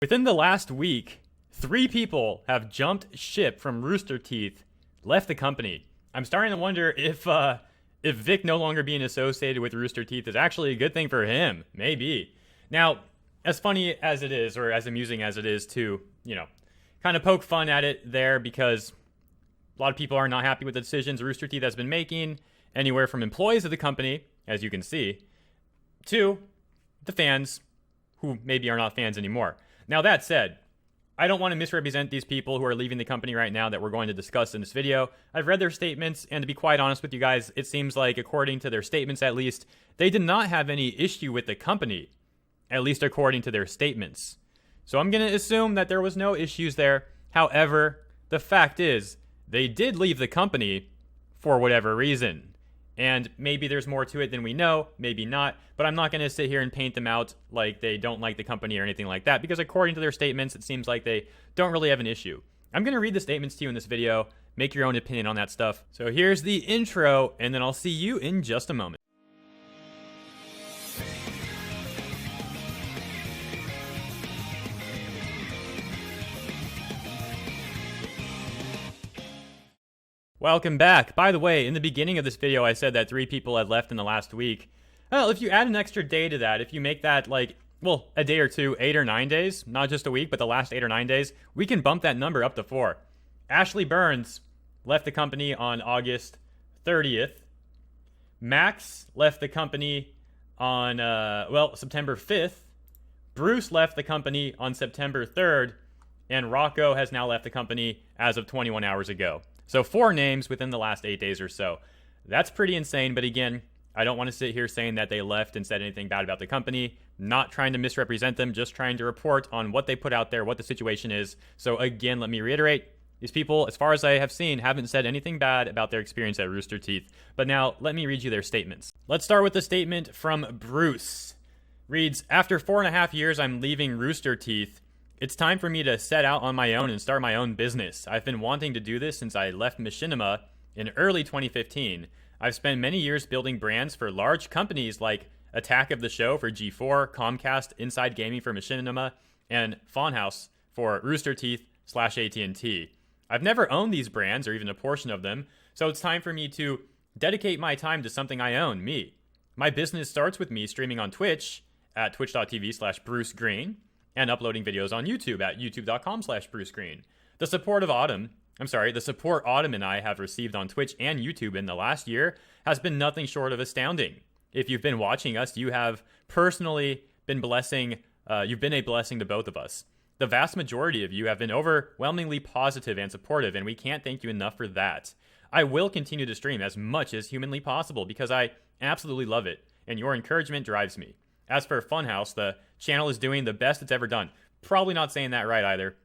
Within the last week, 3 people have jumped ship from RoosterTeeth, left the company. I'm starting to wonder if Vic no longer being associated with RoosterTeeth is actually a good thing for him. Maybe. Now, as funny as it is, or as amusing as it is to, kind of poke fun at it there, because a lot of people are not happy with the decisions RoosterTeeth has been making, anywhere from employees of the company, as you can see, to the fans, who maybe are not fans anymore. Now, that said, I don't want to misrepresent these people who are leaving the company right now that we're going to discuss in this video. I've read their statements, and to be quite honest with you guys, it seems like, according to their statements at least, they did not have any issue with the company, at least according to their statements. So I'm going to assume that there was no issues there. However, the fact is, they did leave the company for whatever reason. And maybe there's more to it than we know, maybe not, but I'm not going to sit here and paint them out like they don't like the company or anything like that, because according to their statements, it seems like they don't really have an issue. I'm going to read the statements to you in this video, make your own opinion on that stuff. So here's the intro, and then I'll see you in just a moment. Welcome back. By the way, in the beginning of this video, I said that 3 people had left in the last week. Well, if you add an extra day to that, if you make that a day or 2, 8 or 9 days, not just a week, but the last 8 or 9 days, we can bump that number up to 4. Ashley Burns left the company on August 30th. Max left the company on, September 5th. Bruce left the company on September 3rd. And Rocco has now left the company as of 21 hours ago. So 4 names within the last 8 days or so. That's pretty insane, but again, I don't want to sit here saying that they left and said anything bad about the company. Not trying to misrepresent them, just trying to report on what they put out there, what the situation is. So again, let me reiterate, these people, as far as I have seen, haven't said anything bad about their experience at RoosterTeeth. But now, let me read you their statements. Let's start with the statement from Bruce. Reads, after 4.5 years, I'm leaving RoosterTeeth. It's time for me to set out on my own and start my own business. I've been wanting to do this since I left Machinima in early 2015. I've spent many years building brands for large companies like Attack of the Show for G4, Comcast, Inside Gaming for Machinima, and Funhouse for RoosterTeeth/AT&T. I've never owned these brands or even a portion of them, so it's time for me to dedicate my time to something I own, me. My business starts with me streaming on Twitch at twitch.tv/BruceGreen. and uploading videos on YouTube at youtube.com/BruceGreen. The support Autumn and I have received on Twitch and YouTube in the last year has been nothing short of astounding. If you've been watching us, you have personally been you've been a blessing to both of us. The vast majority of you have been overwhelmingly positive and supportive, and we can't thank you enough for that. I will continue to stream as much as humanly possible because I absolutely love it, and your encouragement drives me. As for Funhouse, the channel is doing the best it's ever done. Probably not saying that right either.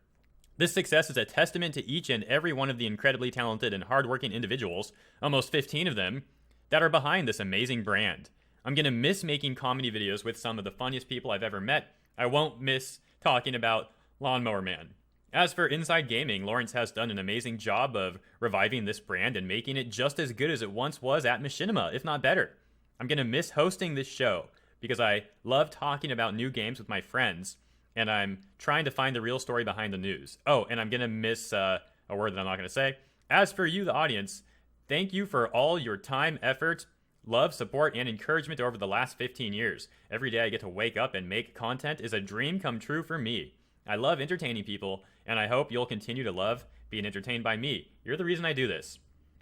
This success is a testament to each and every one of the incredibly talented and hardworking individuals, almost 15 of them, that are behind this amazing brand. I'm going to miss making comedy videos with some of the funniest people I've ever met. I won't miss talking about Lawnmower Man. As for Inside Gaming, Lawrence has done an amazing job of reviving this brand and making it just as good as it once was at Machinima, if not better. I'm going to miss hosting this show, because I love talking about new games with my friends, and I'm trying to find the real story behind the news. Oh, and I'm going to miss a word that I'm not going to say. As for you, the audience, thank you for all your time, effort, love, support, and encouragement over the last 15 years. Every day I get to wake up and make content is a dream come true for me. I love entertaining people, and I hope you'll continue to love being entertained by me. You're the reason I do this.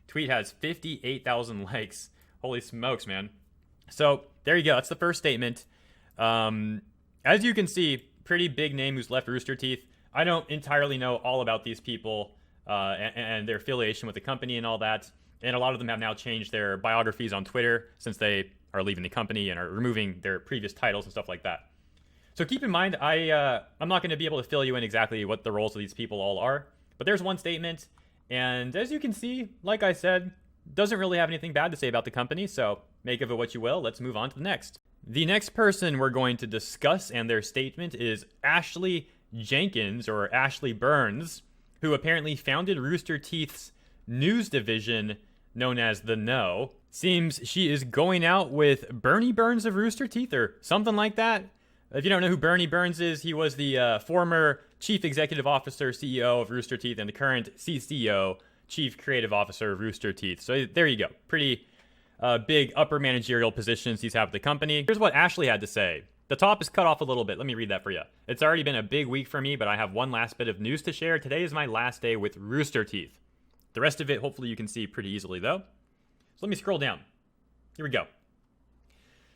Tweet has 58,000 likes. Holy smokes, man. So there you go. That's the first statement. As you can see, pretty big name who's left RoosterTeeth. I don't entirely know all about these people and their affiliation with the company and all that. And a lot of them have now changed their biographies on Twitter since they are leaving the company and are removing their previous titles and stuff like that. So keep in mind, I'm not going to be able to fill you in exactly what the roles of these people all are. But there's one statement. And as you can see, like I said, doesn't really have anything bad to say about the company, so make of it what you will. Let's move on to the next. The next person we're going to discuss and their statement is Ashley Jenkins, or Ashley Burns, who apparently founded RoosterTeeth's news division known as The No. Seems she is going out with Bernie Burns of RoosterTeeth or something like that. If you don't know who Bernie Burns is, he was the former Chief Executive Officer, CEO of Rooster Teeth, and the current CCO, Chief Creative Officer of Rooster Teeth. So there you go. Pretty big upper managerial positions he's had with the company. Here's what Ashley had to say. The top is cut off a little bit. Let me read that for you. It's already been a big week for me, but I have one last bit of news to share. Today is my last day with Rooster Teeth. The rest of it, hopefully you can see pretty easily, though. So let me scroll down. Here we go.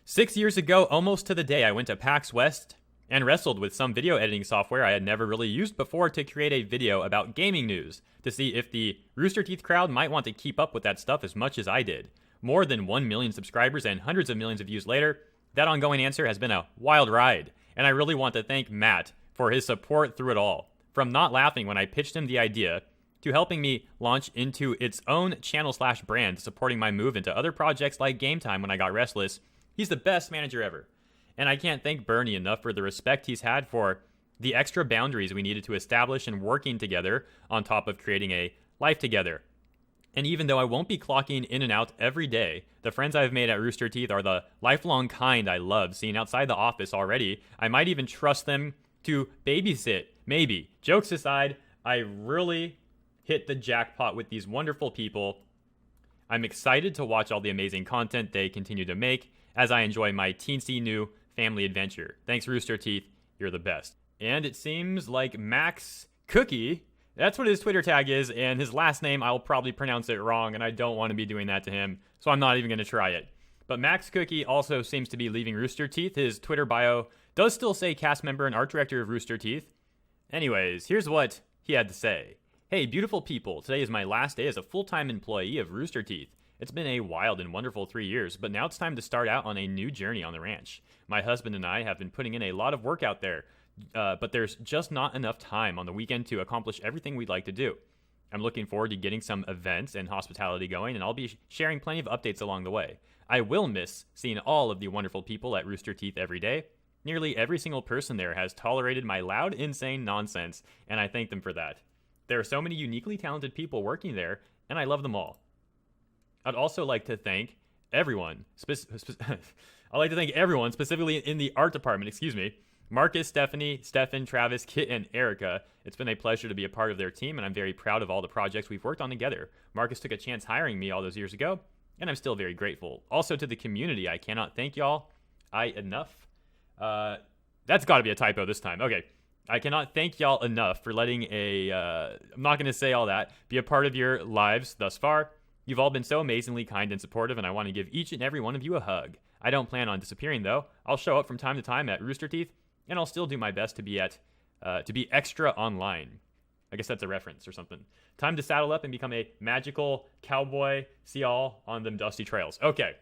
6 years ago, almost to the day, I went to PAX West and wrestled with some video editing software I had never really used before to create a video about gaming news to see if the Rooster Teeth crowd might want to keep up with that stuff as much as I did. More than 1 million subscribers and hundreds of millions of views later, that ongoing answer has been a wild ride, and I really want to thank Matt for his support through it all. From not laughing when I pitched him the idea, to helping me launch into its own channel/brand, to supporting my move into other projects like Game Time when I got restless. He's the best manager ever. And I can't thank Bernie enough for the respect he's had for the extra boundaries we needed to establish and working together on top of creating a life together. And even though I won't be clocking in and out every day, the friends I've made at Rooster Teeth are the lifelong kind I love seeing outside the office already. I might even trust them to babysit, maybe. Jokes aside, I really hit the jackpot with these wonderful people. I'm excited to watch all the amazing content they continue to make as I enjoy my teensy new family adventure. Thanks, Rooster Teeth. You're the best. And it seems like Max Cookie, that's what his Twitter tag is, and his last name, I'll probably pronounce it wrong, and I don't want to be doing that to him, so I'm not even going to try it. But Max Cookie also seems to be leaving Rooster Teeth. His Twitter bio does still say cast member and art director of Rooster Teeth. Anyways, here's what he had to say. Hey, beautiful people. Today is my last day as a full-time employee of Rooster Teeth. It's been a wild and wonderful 3 years, but now it's time to start out on a new journey on the ranch. My husband and I have been putting in a lot of work out there, but there's just not enough time on the weekend to accomplish everything we'd like to do. I'm looking forward to getting some events and hospitality going, and I'll be sharing plenty of updates along the way. I will miss seeing all of the wonderful people at Rooster Teeth every day. Nearly every single person there has tolerated my loud, insane nonsense, and I thank them for that. There are so many uniquely talented people working there, and I love them all. I'd also like to thank everyone, specifically in the art department, Marcus, Stephanie, Stefan, Travis, Kit, and Erica. It's been a pleasure to be a part of their team, and I'm very proud of all the projects we've worked on together. Marcus took a chance hiring me all those years ago, and I'm still very grateful. Also to the community, I cannot thank y'all enough. That's got to be a typo this time. Okay. I cannot thank y'all enough for letting I'm not going to say all that, be a part of your lives thus far. You've all been so amazingly kind and supportive, and I want to give each and every one of you a hug. I don't plan on disappearing, though. I'll show up from time to time at Rooster Teeth, and I'll still do my best to be extra online. I guess that's a reference or something. Time to saddle up and become a magical cowboy. See y'all on them dusty trails. Okay.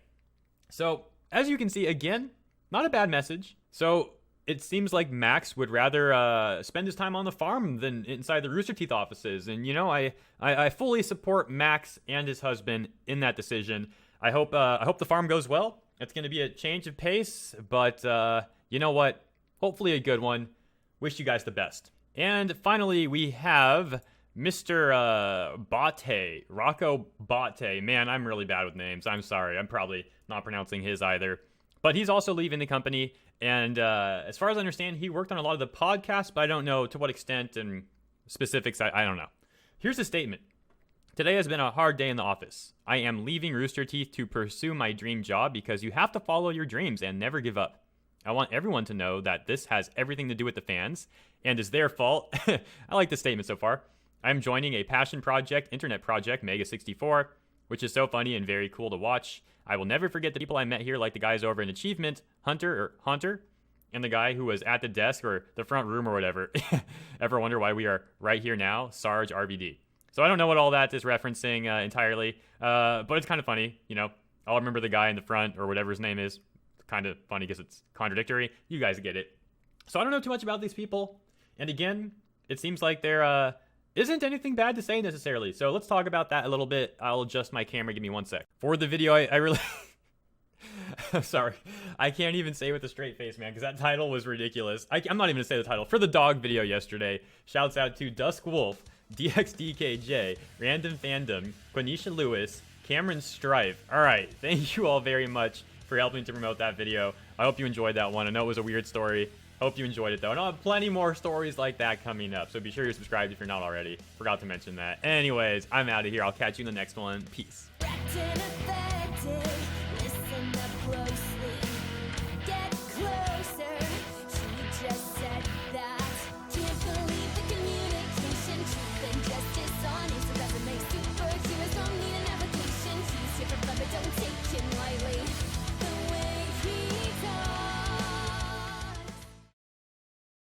So, as you can see, again, not a bad message. So, it seems like Max would rather spend his time on the farm than inside the Rooster Teeth offices. And, you know, I fully support Max and his husband in that decision. I hope the farm goes well. It's going to be a change of pace, but you know what? Hopefully a good one. Wish you guys the best. And finally, we have Mr. Bate, Rocco Bate. Man, I'm really bad with names. I'm sorry. I'm probably not pronouncing his either. But he's also leaving the company. And as far as I understand, he worked on a lot of the podcasts, but I don't know to what extent and specifics. I don't know. Here's a statement. Today has been a hard day in the office. I am leaving Rooster Teeth to pursue my dream job because you have to follow your dreams and never give up. I want everyone to know that this has everything to do with the fans and is their fault. I like the statement so far. I'm joining a passion project, internet project, Mega64, which is so funny and very cool to watch. I will never forget the people I met here, like the guys over in Achievement, Hunter, and the guy who was at the desk or the front room or whatever. Ever wonder why we are right here now? Sarge RBD. So I don't know what all that is referencing entirely, but it's kind of funny. You know, I'll remember the guy in the front or whatever his name is. Kind of funny because it's contradictory. You guys get it. So I don't know too much about these people. And again, it seems like there isn't anything bad to say necessarily. So let's talk about that a little bit. I'll adjust my camera. Give me 1 sec. For the video, I really... I'm sorry. I can't even say with a straight face, man, because that title was ridiculous. I'm not even going to say the title. For the dog video yesterday, shouts out to Dusk Wolf, DXDKJ, Random Fandom, Quenisha Lewis, Cameron Strife. All right. Thank you all very much for helping to promote that video. I hope you enjoyed that one. I know it was a weird story. Hope you enjoyed it, though. And I'll have plenty more stories like that coming up, so be sure you're subscribed if you're not already. Forgot to mention that. Anyways, I'm out of here. I'll catch you in the next one. Peace.